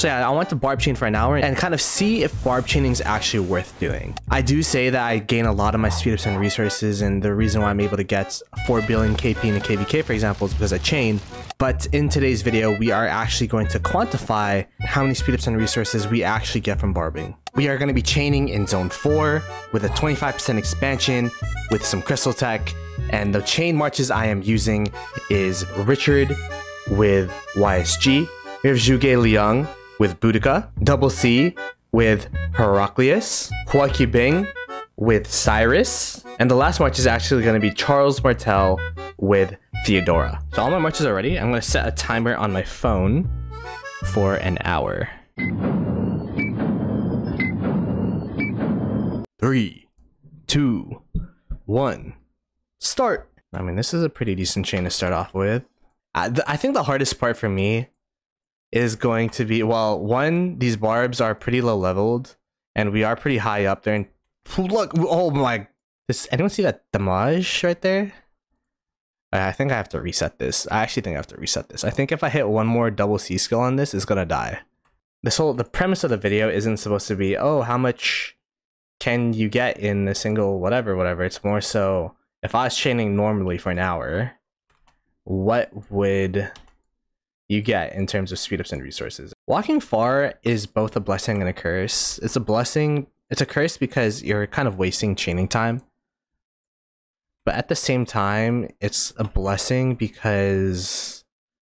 So yeah, I want to barb chain for an hour and kind of see if barb chaining is actually worth doing. I do say that I gain a lot of my speedups and resources, and the reason why I'm able to get 4 billion KP in a KVK, for example, is because I chain. But in today's video, we are actually going to quantify how many speedups and resources we actually get from barbing. We are going to be chaining in zone 4 with a 25% expansion with some crystal tech, and the chain marches I am using is Richard with YSG. We have Zhuge Liang with Boudica, Double C with Heraclius, Hua Bing with Cyrus, and the last march is actually going to be Charles Martel with Theodora. So all my marches are ready. I'm going to set a timer on my phone for an hour. 3, 2, 1, start. I mean, this is a pretty decent chain to start off with. I think the hardest part for me is going to be, well, one, these barbs are pretty low leveled and we are pretty high up there. And look, oh my, does anyone see that damage right there? I think I have to reset this. I actually think I have to reset this. I think if I hit one more double C skill on this, it's gonna die. The premise of the video isn't supposed to be, oh, how much can you get in a single whatever. It's more so, if I was chaining normally for an hour, what would you get in terms of speedups and resources? Walking far is both a blessing and a curse. It's a blessing, it's a curse because you're kind of wasting chaining time. But at the same time, it's a blessing because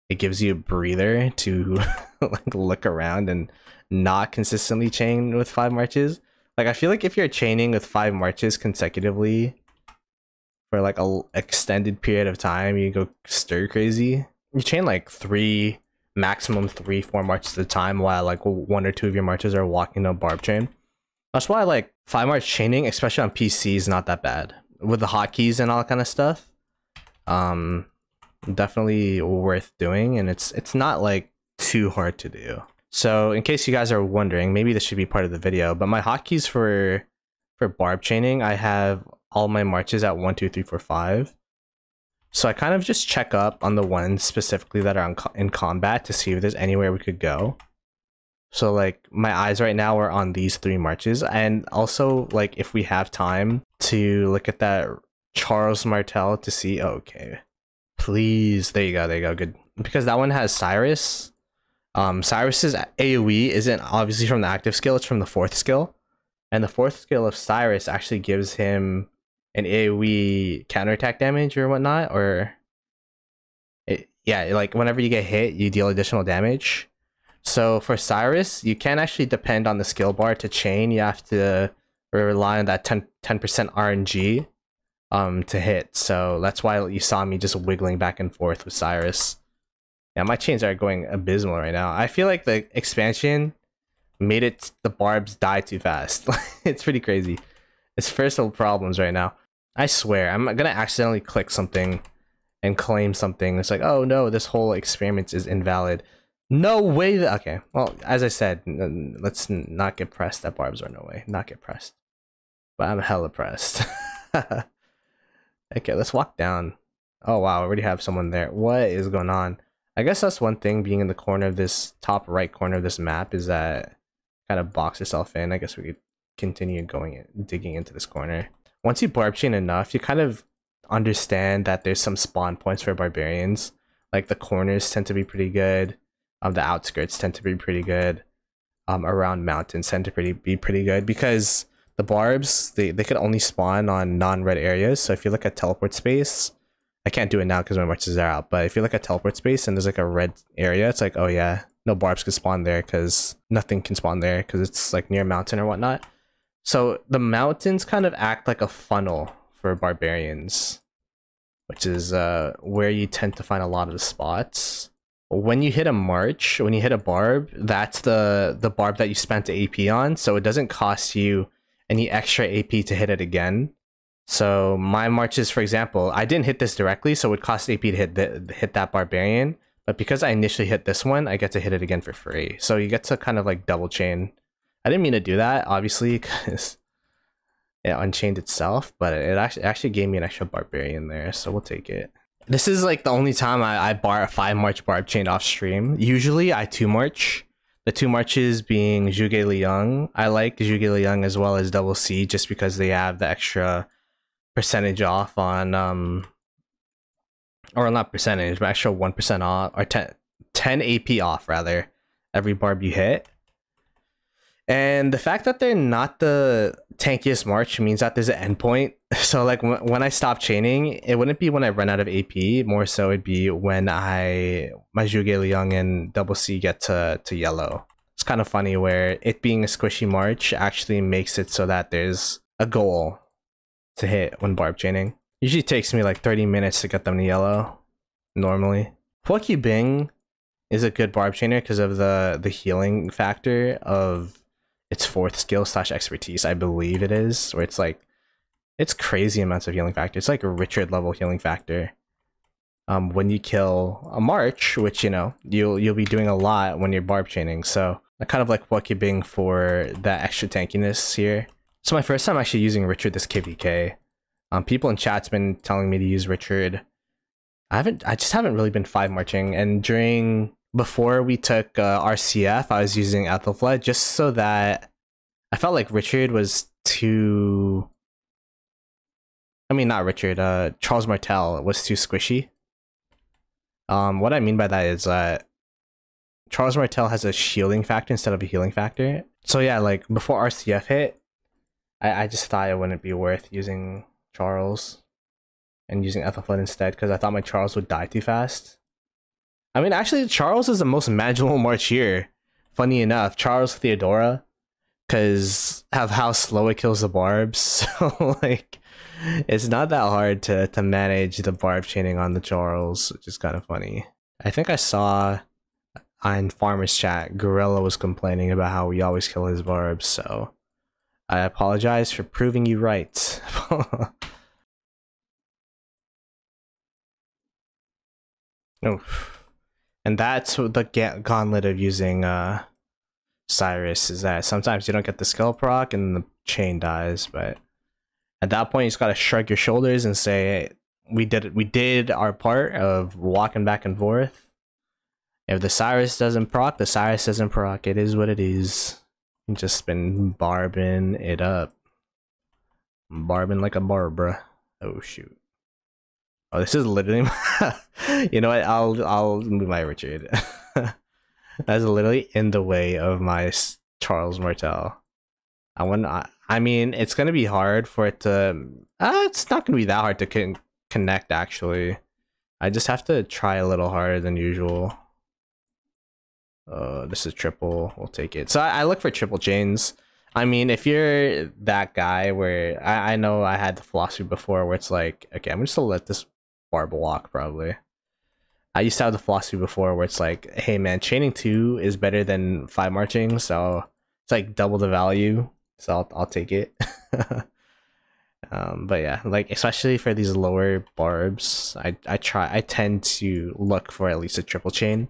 it gives you a breather to like look around and not consistently chain with 5 marches. Like, I feel like if you're chaining with 5 marches consecutively for like a extended period of time, you go stir crazy. You chain like 3, maximum 3, 4 marches at a time, while like 1 or 2 of your marches are walking a barb chain. That's why like 5 march chaining, especially on PC, is not that bad with the hotkeys and all that kind of stuff. Definitely worth doing, and it's not like too hard to do. So in case you guys are wondering, maybe this should be part of the video, but my hotkeys for barb chaining, I have all my marches at 1, 2, 3, 4, 5. So I kind of just check up on the ones specifically that are in combat to see if there's anywhere we could go. So like my eyes right now are on these 3 marches, and also like if we have time to look at that Charles Martel to see, oh, okay, please, there you go, good, because that one has Cyrus. Cyrus's AoE isn't obviously from the active skill, it's from the 4th skill, and the 4th skill of Cyrus actually gives him an AoE counterattack damage or whatnot, or yeah, like whenever you get hit, you deal additional damage. So for Cyrus, you can't actually depend on the skill bar to chain. You have to rely on that 10% RNG to hit. So that's why you saw me just wiggling back and forth with Cyrus. Yeah, my chains are going abysmal right now. I feel like the expansion made it the barbs die too fast. It's pretty crazy. It's first world problems right now. I swear, I'm gonna accidentally click something and claim something. It's like, oh no, this whole experiment is invalid. No way. Okay, well, as I said, let's not get pressed that barbs are no way. Not get pressed. But I'm hella pressed. Okay, let's walk down. Oh wow, I already have someone there. What is going on? I guess that's one thing, being in the corner of this top right corner of this map, is that kind of box yourself in. I guess we could continue digging into this corner. Once you barb chain enough, you kind of understand that there's some spawn points for barbarians. Like the corners tend to be pretty good. The outskirts tend to be pretty good. Around mountains tend to be pretty good, because the barbs, they could only spawn on non-red areas. So if you look at teleport space, I can't do it now because my marches are out, but if you look at teleport space and there's like a red area, it's like, oh yeah, no barbs can spawn there because nothing can spawn there because it's like near a mountain or whatnot. So the mountains kind of act like a funnel for barbarians, which is where you tend to find a lot of the spots. When you hit a march, when you hit a barb, that's the barb that you spent AP on, so it doesn't cost you any extra AP to hit it again. So my marches, for example, I didn't hit this directly, so it would cost AP to hit that barbarian, but because I initially hit this one, I get to hit it again for free. So you get to kind of like double chain. I didn't mean to do that, obviously, because it unchained itself, but it actually gave me an extra barbarian there, so we'll take it. This is like the only time I bar a 5 march barb chain off stream. Usually I 2 march. The two marches being Zhuge Liang. I like Zhuge Liang as well as Double C just because they have the extra percentage off on or not percentage, but extra 1% off or 10 AP off rather every barb you hit. And the fact that they're not the tankiest march means that there's an endpoint. So like when I stop chaining, it wouldn't be when I run out of AP, more so it'd be when my Zhuge Liang and Double C get to yellow. It's kind of funny where it being a squishy march actually makes it so that there's a goal to hit when barb chaining. Usually takes me like 30 minutes to get them to yellow, normally. Huoqi Bing is a good barb chainer because of the healing factor of its 4th skill / expertise, I believe it is, where it's like, it's crazy amounts of healing factor. It's like a Richard level healing factor. When you kill a march, which, you know, you'll be doing a lot when you're barb chaining. So I kind of like Huoqi Bing for that extra tankiness here. So my first time actually using Richard this KVK. People in chat's been telling me to use Richard. I just haven't really been 5 marching, and before we took RCF, I was using Ethelfled just so that I felt like Richard was too... I mean, not Richard, Charles Martel was too squishy. What I mean by that is that Charles Martel has a shielding factor instead of a healing factor. So yeah, like before RCF hit, I just thought it wouldn't be worth using Charles and using Ethelfled instead because I thought my Charles would die too fast. I mean, actually, Charles is the most manageable march here. Funny enough, Charles Theodora, because of how slow it kills the barbs. So, like, it's not that hard to manage the barb chaining on the Charles, which is kind of funny. I think I saw in Farmer's Chat, Gorilla was complaining about how we always kill his barbs, so I apologize for proving you right. Oof. And that's the gauntlet of using Cyrus, is that sometimes you don't get the skill proc and the chain dies, but at that point you just gotta shrug your shoulders and say, hey, we did our part of walking back and forth. If the Cyrus doesn't proc, the Cyrus doesn't proc. It is what it is. Just been barbing it up. Barbing like a Barbara. Oh shoot. Oh, this is literally you know what, I'll move my Richard. That's literally in the way of my Charles Martel. I mean, it's gonna be hard for it to it's not gonna be that hard to connect actually. I just have to try a little harder than usual. This is triple, we'll take it. So I look for triple chains. I mean, if you're that guy where I know I had the philosophy before where it's like, okay, I'm just gonna let this barb walk probably. I used to have the philosophy before where it's like, hey man, chaining 2 is better than 5 marching, so it's like double the value, so I'll take it. But yeah, like especially for these lower barbs, I tend to look for at least a triple chain,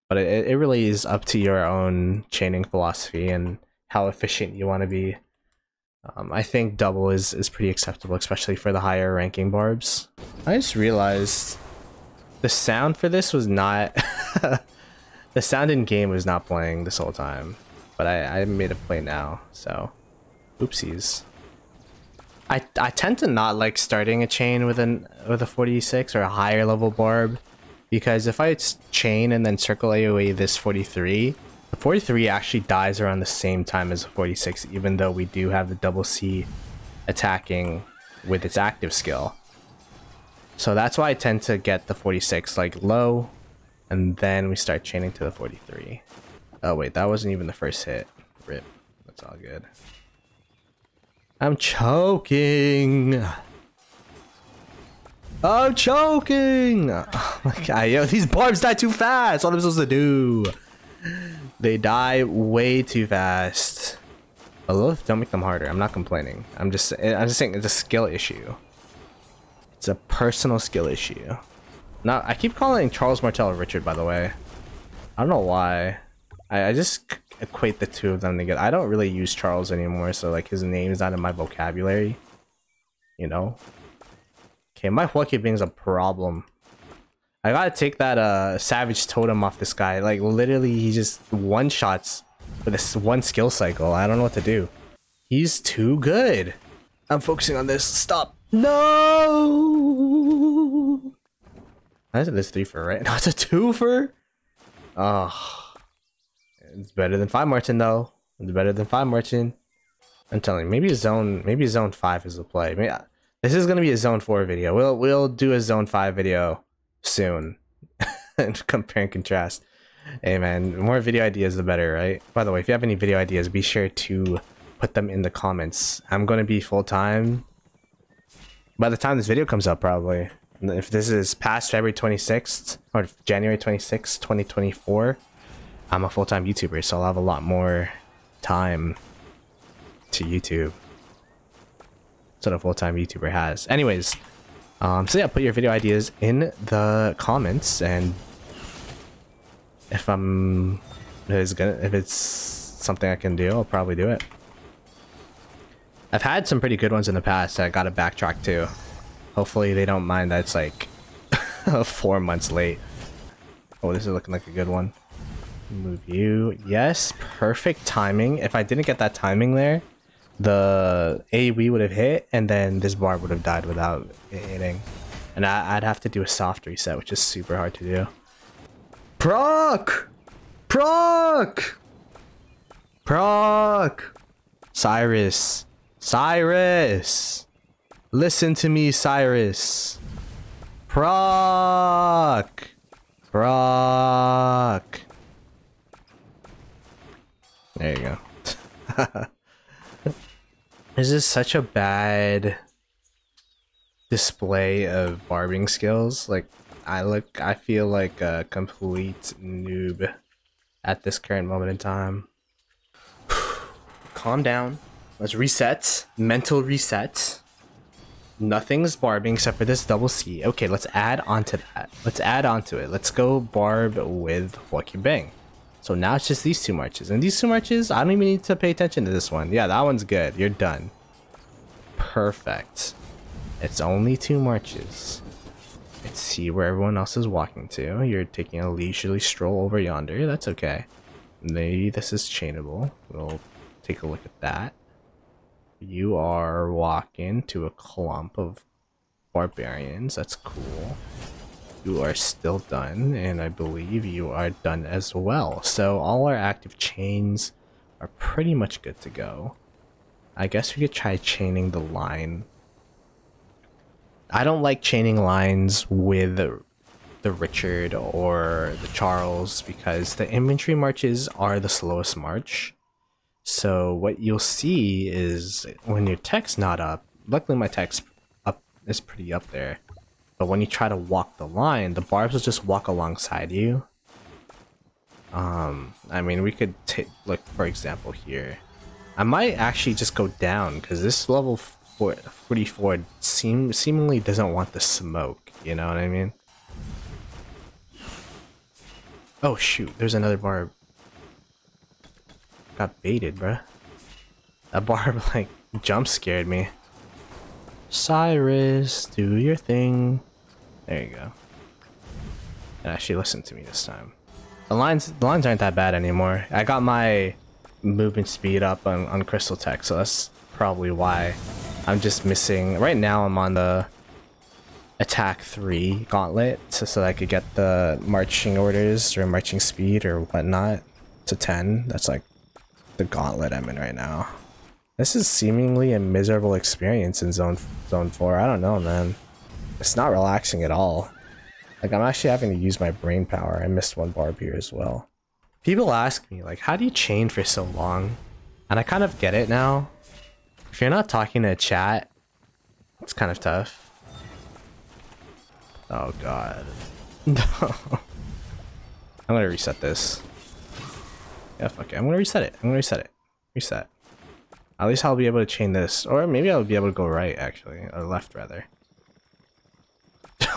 but it really is up to your own chaining philosophy and how efficient you want to be. I think double is pretty acceptable, especially for the higher ranking barbs. I just realized the sound for this was not the sound in game was not playing this whole time, but I made it play now, so oopsies. I tend to not like starting a chain with a 46 or a higher level barb, because if I chain and then circle AoE this 43, the 43 actually dies around the same time as the 46, even though we do have the double C attacking with its active skill. So that's why I tend to get the 46 like low, and then we start chaining to the 43. Oh wait, that wasn't even the first hit. Rip. That's all good. I'm choking. I'm choking. Oh my god, yo, these barbs die too fast. What am I supposed to do? They die way too fast. Although don't make them harder. I'm not complaining. I'm just saying it's a skill issue. It's a personal skill issue. Now I keep calling Charles Martel Richard, by the way. I don't know why. I just equate the two of them together. I don't really use Charles anymore, so like his name is not in my vocabulary. You know? Okay, my Huoqi Bing's a problem. I gotta take that Savage Totem off this guy. Like literally he just one-shots for this one skill cycle. I don't know what to do. He's too good. I'm focusing on this. Stop. No. I said this 3-fer, right? No, it's a 2-fer. Oh, it's better than 5 Martin though. It's better than 5 Martin. I'm telling you, maybe zone 5 is the play. Maybe, this is gonna be a zone 4 video. We'll do a zone 5 video soon. And compare and contrast. Hey man, the more video ideas the better, right? By the way, if you have any video ideas, be sure to put them in the comments. I'm gonna be full-time by the time this video comes up, probably. If this is past February 26th or January 26th, 2024, I'm a full-time YouTuber, so I'll have a lot more time to YouTube. That's what a full-time YouTuber has. Anyways, so yeah, put your video ideas in the comments, and if it's something I can do, I'll probably do it. I've had some pretty good ones in the past that I gotta backtrack to. Hopefully they don't mind that it's like 4 months late. Oh, this is looking like a good one. Move you. Yes, perfect timing. If I didn't get that timing there, the AoE would have hit, and then this barb would have died without it hitting. And I'd have to do a soft reset, which is super hard to do. Proc! Proc! Proc! Cyrus! Cyrus! Listen to me, Cyrus! Proc! Proc! There you go. This is such a bad display of barbing skills. Like, I feel like a complete noob at this current moment in time. Calm down. Let's reset. Mental reset. Nothing's barbing except for this double C. Okay, let's add on to that. Let's add on to it. Let's go barb with Wacky Bang. So now it's just these 2 marches. And these 2 marches, I don't even need to pay attention to this one. Yeah, that one's good. You're done. Perfect. It's only 2 marches. Let's see where everyone else is walking to. You're taking a leisurely stroll over yonder. That's okay. Maybe this is chainable. We'll take a look at that. You are walking to a clump of barbarians. That's cool. You are still done, and I believe you are done as well. So all our active chains are pretty much good to go. I guess we could try chaining the line. I don't like chaining lines with the Richard or the Charles because the infantry marches are the slowest march. So what you'll see is when your tech's not up, luckily my tech's up is pretty up there, but when you try to walk the line, the barbs will just walk alongside you. I mean, we could look, for example, here. I might actually just go down because this level 44 seemingly doesn't want the smoke, you know what I mean? Oh shoot, there's another barb. Got baited, bruh. That barb like jump scared me. Cyrus, do your thing. There you go. And actually listen to me this time. The lines aren't that bad anymore. I got my movement speed up on Crystal Tech, so that's probably why I'm just missing. Right now I'm on the attack 3 gauntlet so that I could get the marching orders or marching speed or whatnot to 10. That's like the gauntlet I'm in right now. This is seemingly a miserable experience in zone 4. I don't know, man. It's not relaxing at all. Like, I'm actually having to use my brain power. I missed one barb here as well. People ask me, like, how do you chain for so long? And I kind of get it now. If you're not talking to a chat, it's kind of tough. Oh god. No. I'm gonna reset this. Yeah, fuck it. I'm gonna reset it. Reset. At least I'll be able to chain this. Or maybe I'll be able to go right, actually. Or left, rather.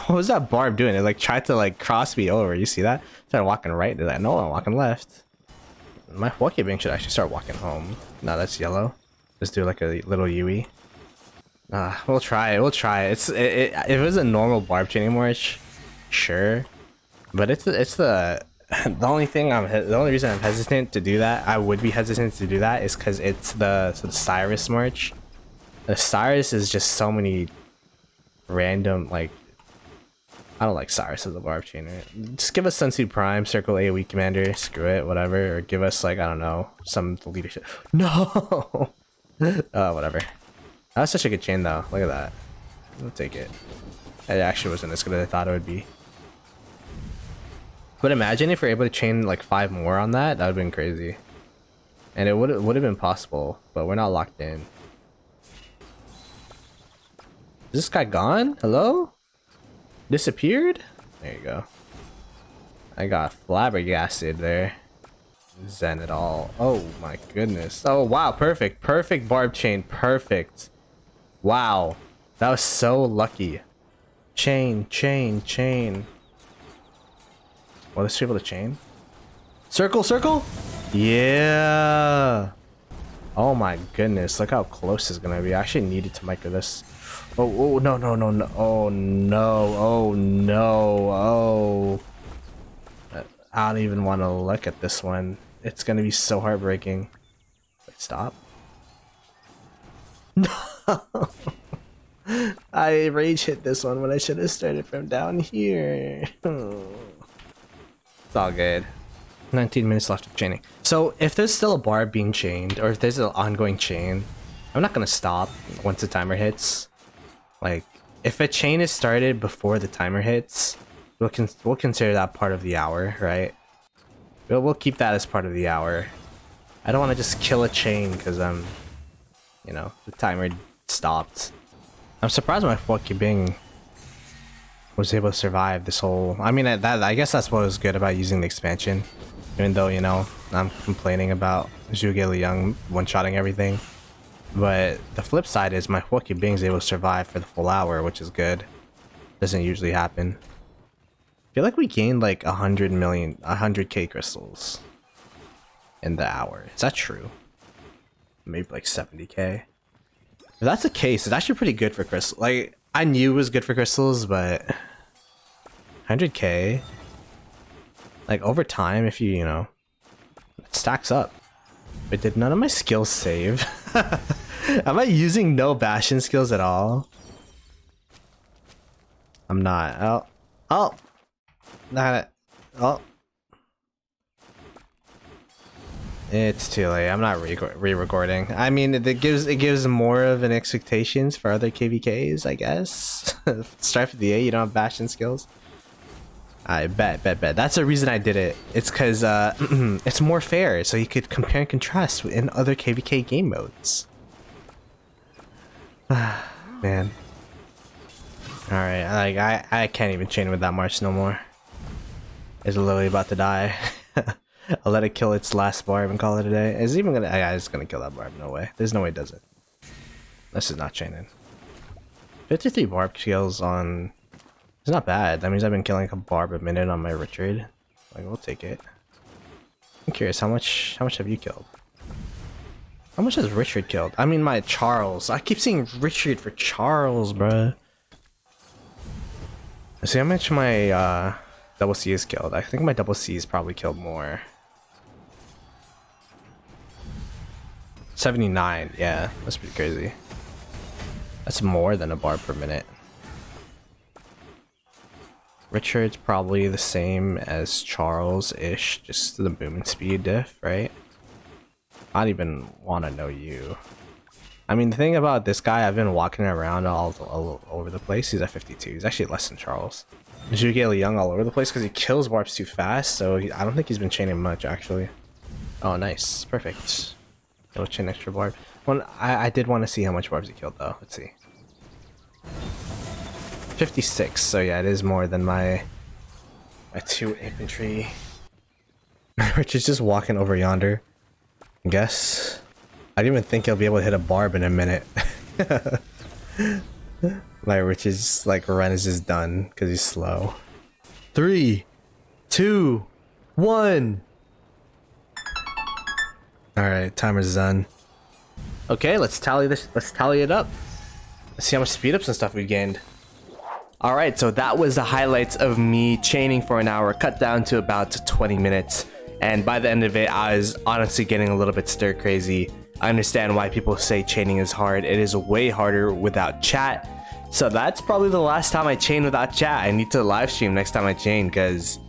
What was that barb doing? It like tried to like cross me over. You see that? Started walking right. They're like, no, I'm walking left. My Wacky Bang should actually start walking home. No, that's yellow. Just do like a little Yui. We'll try it. If it was a normal barb chaining march, sure. But it's the The only reason I'm hesitant to do that, I would be hesitant to do that, is because it's the Cyrus March. The Cyrus is just so many random, like, I don't like Cyrus as a barb chainer. Just give us Sensu Prime, Circle AoE Commander, screw it, whatever, or give us, like, I don't know, some leadership. No. Whatever. That was such a good chain though. Look at that. I'll take it. It actually wasn't as good as I thought it would be. But imagine if we're able to chain like 5 more on that. That would have been crazy. And it would have been possible, but we're not locked in. Is this guy gone? Hello? Disappeared? There you go. I got flabbergasted there. Zen it all. Oh my goodness. Oh wow, perfect. Perfect barb chain. Perfect. Wow. That was so lucky. Chain, chain, chain. Well, let's be able to chain. Circle, circle? Yeah. Oh my goodness. Look how close it's gonna be. I actually needed to micro this. Oh, no, no, no, no. Oh no. Oh no. Oh. I don't even want to look at this one. It's gonna be so heartbreaking. Wait, stop. No. I rage hit this one when I should have started from down here. It's all good. 19 minutes left of chaining. So if there's still a barb being chained, or if there's an ongoing chain, I'm not gonna stop once the timer hits. Like, if a chain is started before the timer hits, we'll consider that part of the hour, right? We'll keep that as part of the hour. I don't want to just kill a chain because you know, the timer stopped. I'm surprised my Fucky Bing was able to survive this whole... I mean, I guess that's what was good about using the expansion. Even though, you know, I'm complaining about Zhuge Liang one-shotting everything. But the flip side is my Fucky Bing's able to survive for the full hour, which is good. Doesn't usually happen. I feel like we gained like 100k crystals in the hour. Is that true? Maybe like 70k. If that's the case, it's actually pretty good for crystals. Like, I knew it was good for crystals, but 100k, like over time, if you know, it stacks up. But did none of my skills save? Am I using no Bastion skills at all? I'm not. Oh. Oh. It's too late. I'm not re-recording. I mean, it gives more of an expectations for other KVKs, I guess. Strife of the A, you don't have Bastion skills. I bet. That's the reason I did it. It's because it's more fair, so you could compare and contrast in other KVK game modes. Man. Alright, like I can't even chain with that March no more. It's literally about to die. I'll let it kill its last barb and call it a day. Is it even gonna... Yeah, it's gonna kill that barb. No way. There's no way it does it. This is not chaining. 53 barb kills on... It's not bad. That means I've been killing a barb a minute on my Richard. Like, we'll take it. I'm curious, how much have you killed? How much has Richard killed? I mean, my Charles. I keep seeing Richard for Charles, bruh. Let's see how much my double C is killed. I think my double C is probably killed more. 79, yeah, that's pretty crazy. That's more than a barb per minute. Richard's probably the same as Charles-ish, just the movement speed diff, right? I don't even want to know you. I mean, the thing about this guy, I've been walking around all over the place. He's at 52. He's actually less than Charles. Zhuge Liang all over the place because he kills barbs too fast, so I don't think he's been chaining much, actually. Oh, nice. Perfect. He'll chain extra barb. Well, I did want to see how much barbs he killed, though. Let's see. 56, so yeah, it is more than my 2 infantry. Richard's just walking over yonder. I guess. I didn't even think he'll be able to hit a barb in a minute. My Richard's like run is just done because he's slow. 3, 2, 1. Alright, timer's done. Okay, let's tally this. Let's tally it up. Let's see how much speed ups and stuff we gained. Alright, so that was the highlights of me chaining for an hour, cut down to about 20 minutes. And by the end of it, I was honestly getting a little bit stir crazy. I understand why people say chaining is hard. It is way harder without chat. So that's probably the last time I chain without chat. I need to live stream next time I chain because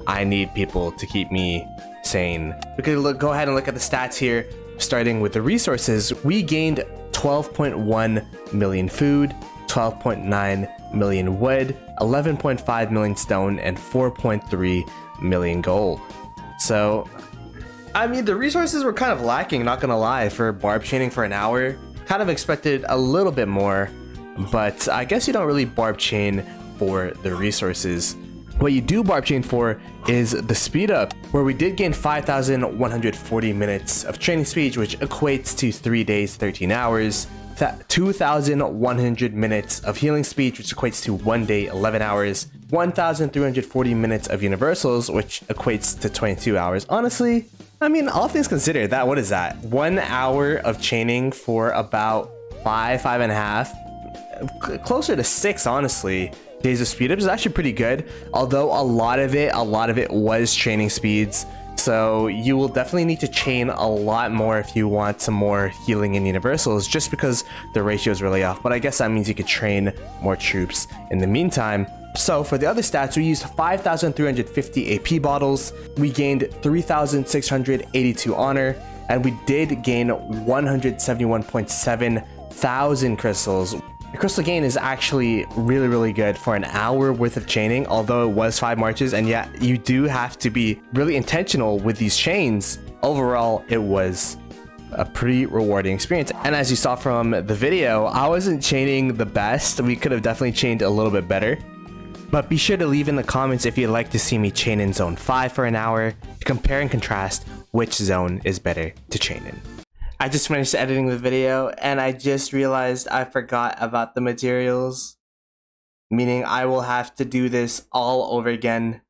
I need people to keep me sane. We could go ahead and look at the stats here. Starting with the resources, we gained 12.1 million food, 12.9 million wood, 11.5 million stone, and 4.3 million gold. So, I mean, the resources were kind of lacking, not gonna lie, for barb chaining for an hour. Kind of expected a little bit more, but I guess you don't really barb chain for the resources. What you do barb chain for is the speed up, where we did gain 5,140 minutes of training speed, which equates to 3 days, 13 hours. 2,100 minutes of healing speed, which equates to 1 day, 11 hours. 1,340 minutes of universals, which equates to 22 hours. Honestly, I mean, all things considered, what is that? 1 hour of chaining for about 5.5, closer to 6, honestly. Days of speed ups is actually pretty good, although a lot of it was training speeds. So you will definitely need to chain a lot more if you want some more healing in universals, just because the ratio is really off. But I guess that means you could train more troops in the meantime. So for the other stats, we used 5,350 AP bottles, we gained 3,682 honor, and we did gain 171.7 thousand crystals. The crystal gain is actually really good for an hour worth of chaining, although it was 5 marches, and yet you do have to be really intentional with these chains. Overall, it was a pretty rewarding experience. And as you saw from the video, I wasn't chaining the best. We could have definitely chained a little bit better. But be sure to leave in the comments if you'd like to see me chain in zone 5 for an hour, to compare and contrast which zone is better to chain in. I just finished editing the video and I just realized I forgot about the materials, meaning I will have to do this all over again.